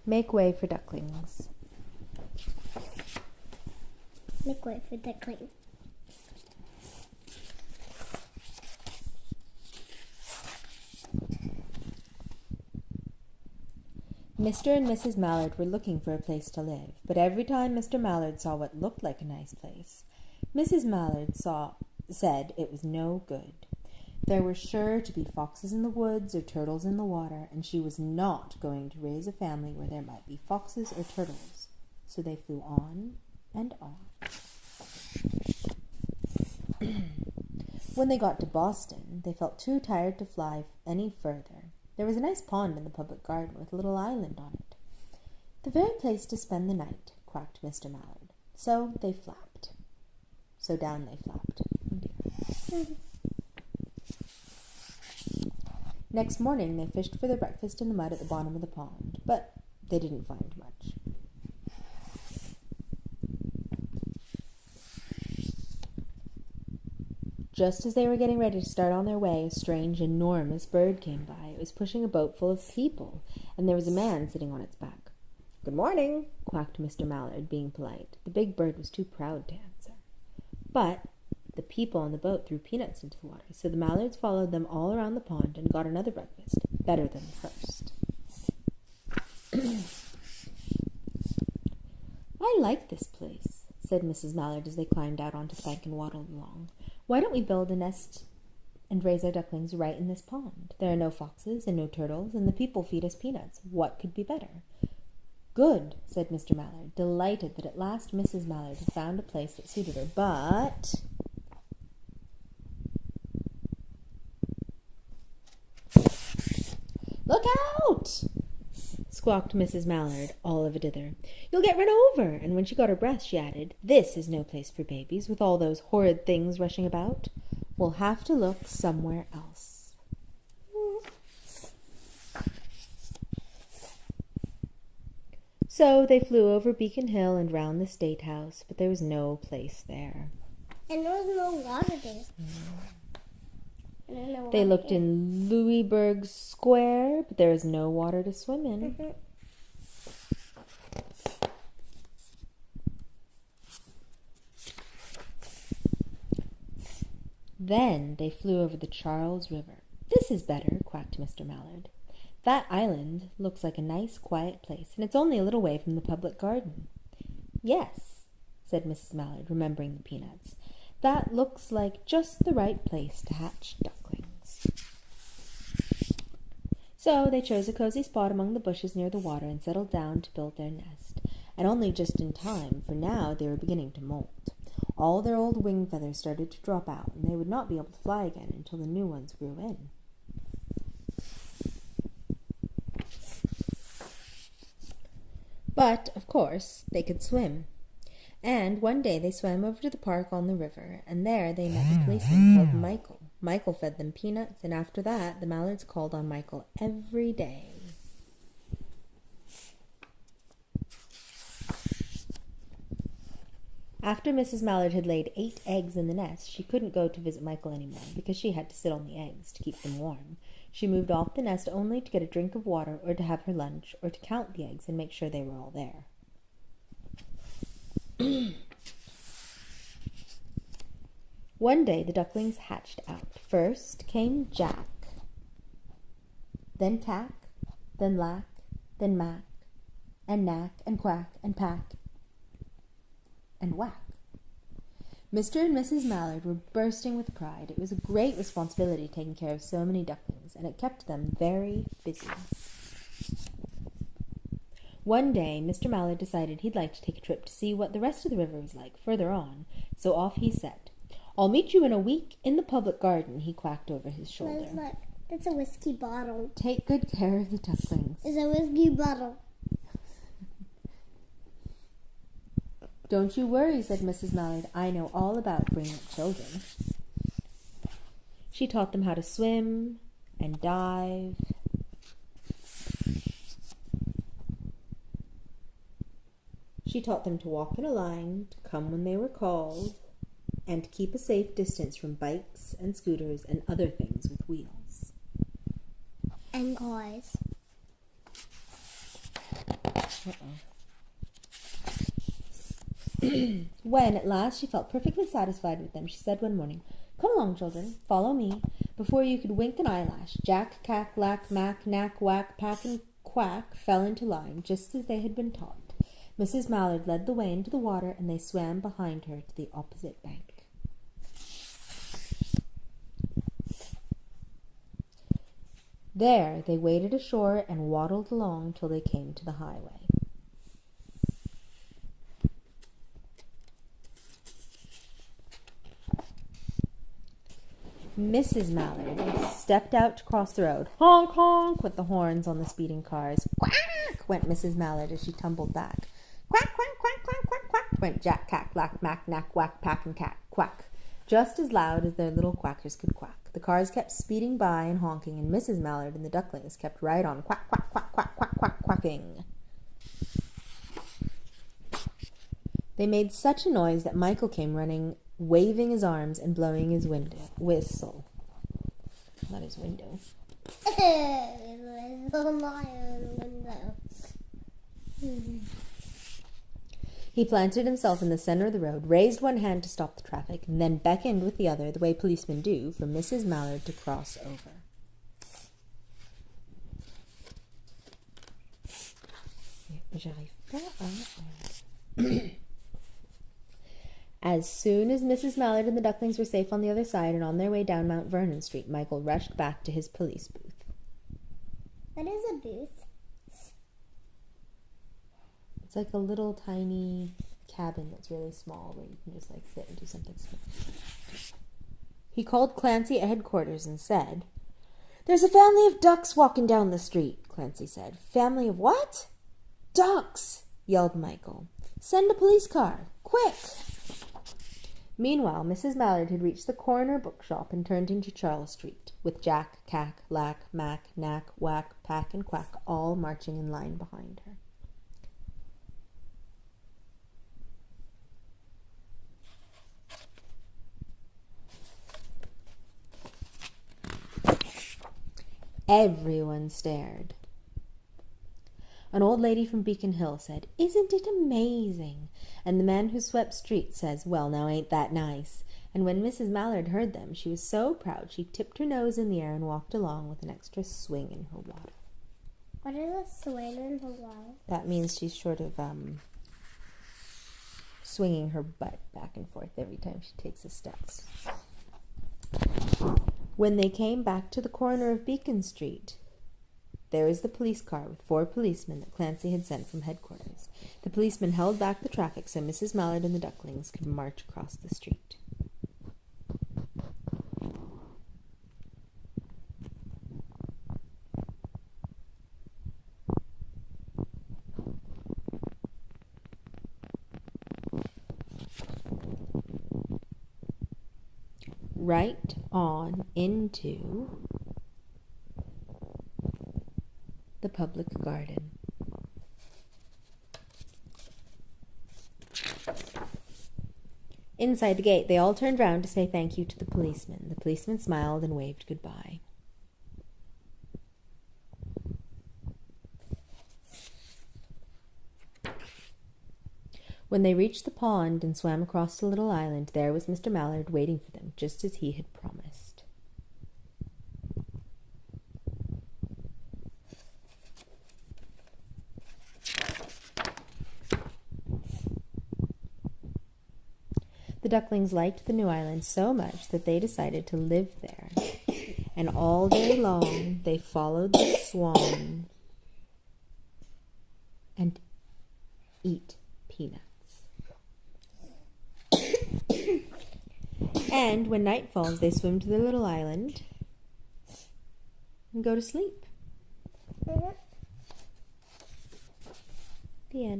Make way for ducklings. Make way for ducklings. Mr. and Mrs. Mallard were looking for a place to live, but every time Mr. Mallard saw what looked like a nice place, Mrs. Mallard said it was no good. There were sure to be foxes in the woods or turtles in the water, and she was not going to raise a family where there might be foxes or turtles. So they flew on and on. When they got to Boston, they felt too tired to fly any further. There was a nice pond in the public garden with a little island on it. The very place to spend the night, quacked Mr. Mallard. So they flapped. So down they flapped. Oh dear. Next morning they fished for their breakfast in the mud at the bottom of the pond, but they didn't find much. Just as they were getting ready to start on their way, a strange, enormous bird came by. It was pushing a boat full of people, and there was a man sitting on its back. "Good morning," quacked Mr. Mallard, being polite. The big bird was too proud to answer. But the people on the boat threw peanuts into the water, so the Mallards followed them all around the pond and got another breakfast, better than the first. "I like this place," said Mrs. Mallard as they climbed out onto the bank and waddled along. "Why don't we build a nest and raise our ducklings right in this pond? There are no foxes and no turtles, and the people feed us peanuts. What could be better?" "Good," said Mr. Mallard, delighted that at last Mrs. Mallard had found a place that suited her. But "Look out!" squawked Mrs. Mallard, all of a dither. "You'll get run over." And when she got her breath, she added, "This is no place for babies, with all those horrid things rushing about. We'll have to look somewhere else." So they flew over Beacon Hill and round the State House, but there was no place there. And there was no water there. They looked in Louisburg Square, but there was no water to swim in. Then they flew over the Charles River. "This is better," quacked Mr. Mallard. "That island looks like a nice, quiet place, and it's only a little way from the public garden." "Yes," said Mrs. Mallard, remembering the peanuts. "That looks like just the right place to hatch ducklings." So they chose a cozy spot among the bushes near the water and settled down to build their nest, and only just in time, for now they were beginning to molt. All their old wing feathers started to drop out, and they would not be able to fly again until the new ones grew in. But, of course, they could swim. And one day they swam over to the park on the river, and there they met a policeman called Michael. Michael fed them peanuts, and after that the Mallards called on Michael every day. After Mrs. Mallard had laid 8 eggs in the nest, she couldn't go to visit Michael anymore because she had to sit on the eggs to keep them warm. She moved off the nest only to get a drink of water or to have her lunch or to count the eggs and make sure they were all there. One day the ducklings hatched out. First came Jack, then Cack, then Lack, then Mack, and Knack, and Quack, and Pack, and Whack. Mr. and Mrs. Mallard were bursting with pride. It was a great responsibility taking care of so many ducklings, and it kept them very busy. One day, Mr. Mallard decided he'd like to take a trip to see what the rest of the river was like further on, so off he set. "I'll meet you in a week in the public garden," he quacked over his shoulder. Look, that's a whiskey bottle. "Take good care of the ducklings." It's a whiskey bottle. "Don't you worry," said Mrs. Mallard. "I know all about bringing up children." She taught them how to swim and dive. She taught them to walk in a line, to come when they were called, and to keep a safe distance from bikes and scooters and other things with wheels. And cars. When, at last, she felt perfectly satisfied with them, she said one morning, "Come along, children, follow me." Before you could wink an eyelash, Jack, Cack, Lack, Mack, Knack, Whack, Pack, and Quack fell into line, just as they had been taught. Mrs. Mallard led the way into the water, and they swam behind her to the opposite bank. There they waded ashore and waddled along till they came to the highway. Mrs. Mallard stepped out to cross the road. Honk, honk, went the horns on the speeding cars. Quack, went Mrs. Mallard as she tumbled back. Quack, quack, quack, quack, quack, quack, went Jack, Cack, Lack, Mack, Knack, Whack, Pack, and Cat. Quack, just as loud as their little quackers could quack. The cars kept speeding by and honking, and Mrs. Mallard and the ducklings kept right on quack, quack, quack, quack, quack, quack, quacking. They made such a noise that Michael came running, waving his arms and blowing his whistle. Not his window. He planted himself in the center of the road, raised one hand to stop the traffic, and then beckoned with the other, the way policemen do, for Mrs. Mallard to cross over. As soon as Mrs. Mallard and the ducklings were safe on the other side and on their way down Mount Vernon Street, Michael rushed back to his police booth. What is a booth? It's like a little tiny cabin that's really small where you can just sit and do something small. He called Clancy at headquarters and said, "There's a family of ducks walking down the street," Clancy said. "Family of what?" "Ducks," yelled Michael. "Send a police car, quick." Meanwhile, Mrs. Mallard had reached the corner bookshop and turned into Charles Street, with Jack, Cack, Lack, Mack, Knack, Whack, Pack, and Quack all marching in line behind her. Everyone stared. An old lady from Beacon Hill said, "Isn't it amazing?" And the man who swept streets says, "Well, now ain't that nice?" And when Mrs. Mallard heard them, she was so proud she tipped her nose in the air and walked along with an extra swing in her water. What is a swing in the water? That means she's sort of swinging her butt back and forth every time she takes a step. When they came back to the corner of Beacon Street, there was the police car with 4 policemen that Clancy had sent from headquarters. The policemen held back the traffic so Mrs. Mallard and the ducklings could march across the street. Right on into the public garden. Inside the gate, they all turned round to say thank you to the policeman. The policeman smiled and waved goodbye. When they reached the pond and swam across the little island, there was Mr. Mallard waiting for them, just as he had promised. The ducklings liked the new island so much that they decided to live there. And all day long they followed the swan and eat peanuts. And when night falls, they swim to their little island and go to sleep. The end.